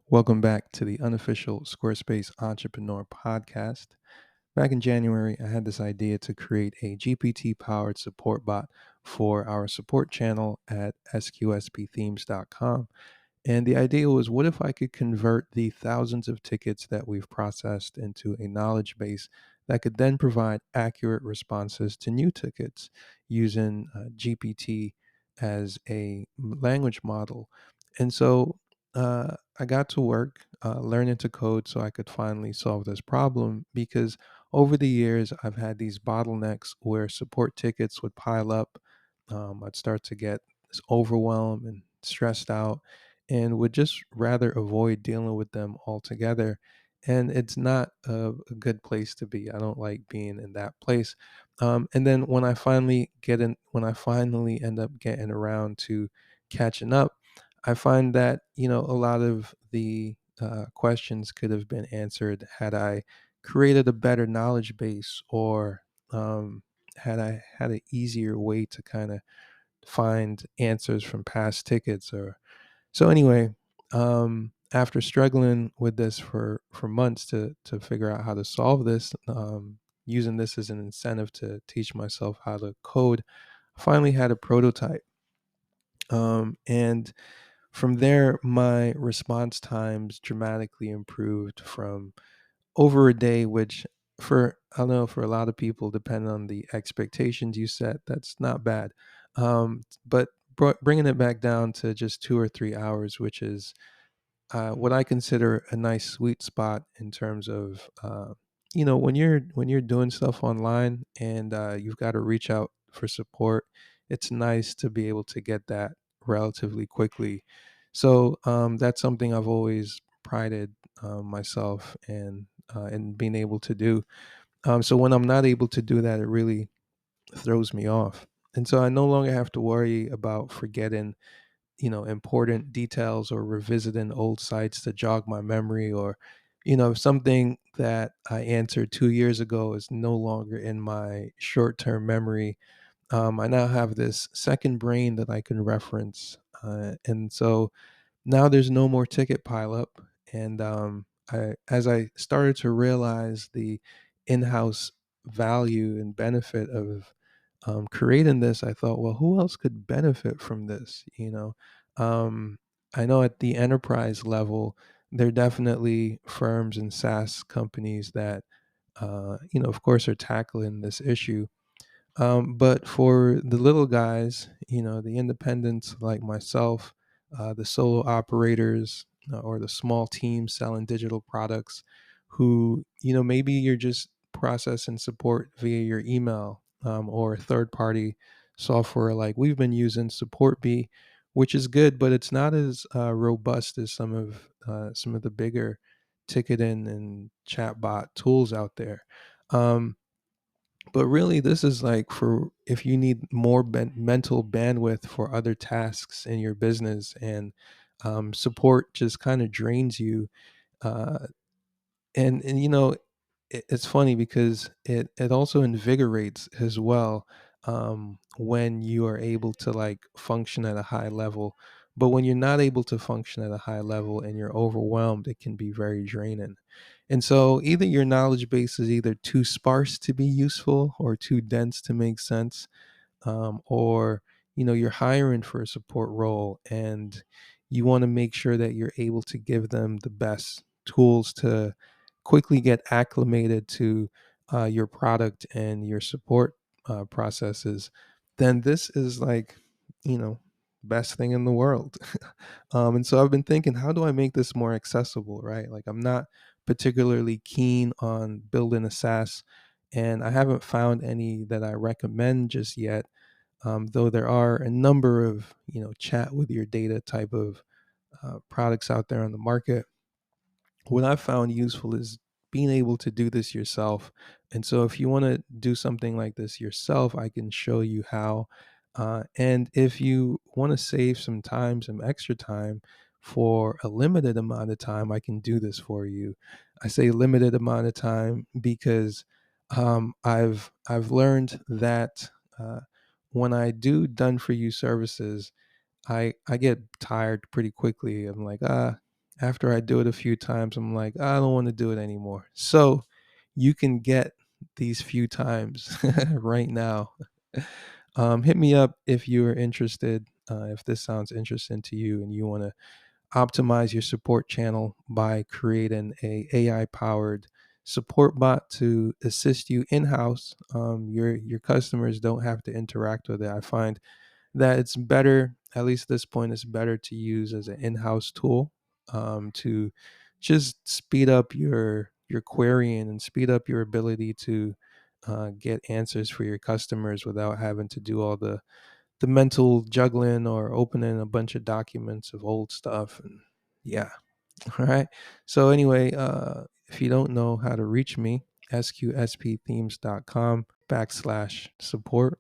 Welcome back to the unofficial Squarespace Entrepreneur Podcast. Back in January, I had this idea to create a GPT powered support bot for our support channel at sqspthemes.com. And the idea was, what if I could convert the thousands of tickets that we've processed into a knowledge base that could then provide accurate responses to new tickets using GPT as a language model? And so I got to work learning to code so I could finally solve this problem because over the years, I've had these bottlenecks where support tickets would pile up. I'd start to get overwhelmed and stressed out and would just rather avoid dealing with them altogether. And it's not a good place to be. I don't like being in that place. And then when I finally end up getting around to catching up, I find that a lot of the questions could have been answered had I created a better knowledge base, or had I had an easier way to kind of find answers from past tickets. Or so anyway, after struggling with this for months to figure out how to solve this, using this as an incentive to teach myself how to code, I finally had a prototype. And from there, my response times dramatically improved from over a day, which I don't know, for a lot of people, depending on the expectations you set, that's not bad. But bringing it back down to just 2 or 3 hours, which is what I consider a nice sweet spot in terms of when you're doing stuff online and you've got to reach out for support. It's nice to be able to get that relatively quickly. So that's something I've always prided myself in being able to do. So when I'm not able to do that, it really throws me off. And so I no longer have to worry about forgetting important details or revisiting old sites to jog my memory, or something that I answered 2 years ago is no longer in my short-term memory. I now have this second brain that I can reference, and so now there's no more ticket pileup. And as I started to realize the in-house value and benefit of creating this, I thought, well, who else could benefit from this? I know at the enterprise level, there are definitely firms and SaaS companies that, of course, are tackling this issue. But for the little guys, the independents like myself, the solo operators, or the small teams selling digital products, who, maybe you're just processing support via your email, or third party software like we've been using Support Bee, which is good, but it's not as robust as some of the bigger ticketing and chatbot tools out there. Um, but really, this is like for if you need more mental bandwidth for other tasks in your business, and support just kind of drains you. Uh, and it's funny because it also invigorates as well, when you are able to like function at a high level. But when you're not able to function at a high level and you're overwhelmed, it can be very draining. And so either your knowledge base is either too sparse to be useful or too dense to make sense, or you're hiring for a support role and you want to make sure that you're able to give them the best tools to quickly get acclimated to your product and your support processes, then this is like best thing in the world. And so I've been thinking, how do I make this more accessible, right? Like, I'm not particularly keen on building a SaaS, and I haven't found any that I recommend just yet. Though there are a number of chat with your data type of products out there on the market. What I've found useful is being able to do this yourself. And so if you want to do something like this yourself, I can show you how. And if you want to save some time, some extra time for a limited amount of time, I can do this for you. I say limited amount of time because I've learned that when I do done for you services, I get tired pretty quickly. I'm like, After I do it a few times, I'm like, I don't want to do it anymore. So you can get these few times right now. Hit me up if you're interested, if this sounds interesting to you and you want to optimize your support channel by creating a AI powered support bot to assist you in house. Your customers don't have to interact with it. I find that it's better, at least at this point, it's better to use as an in-house tool, to just speed up your querying and speed up your ability to get answers for your customers without having to do all the mental juggling or opening a bunch of documents of old stuff. And yeah. All right. So anyway, if you don't know how to reach me, sqspthemes.com/support.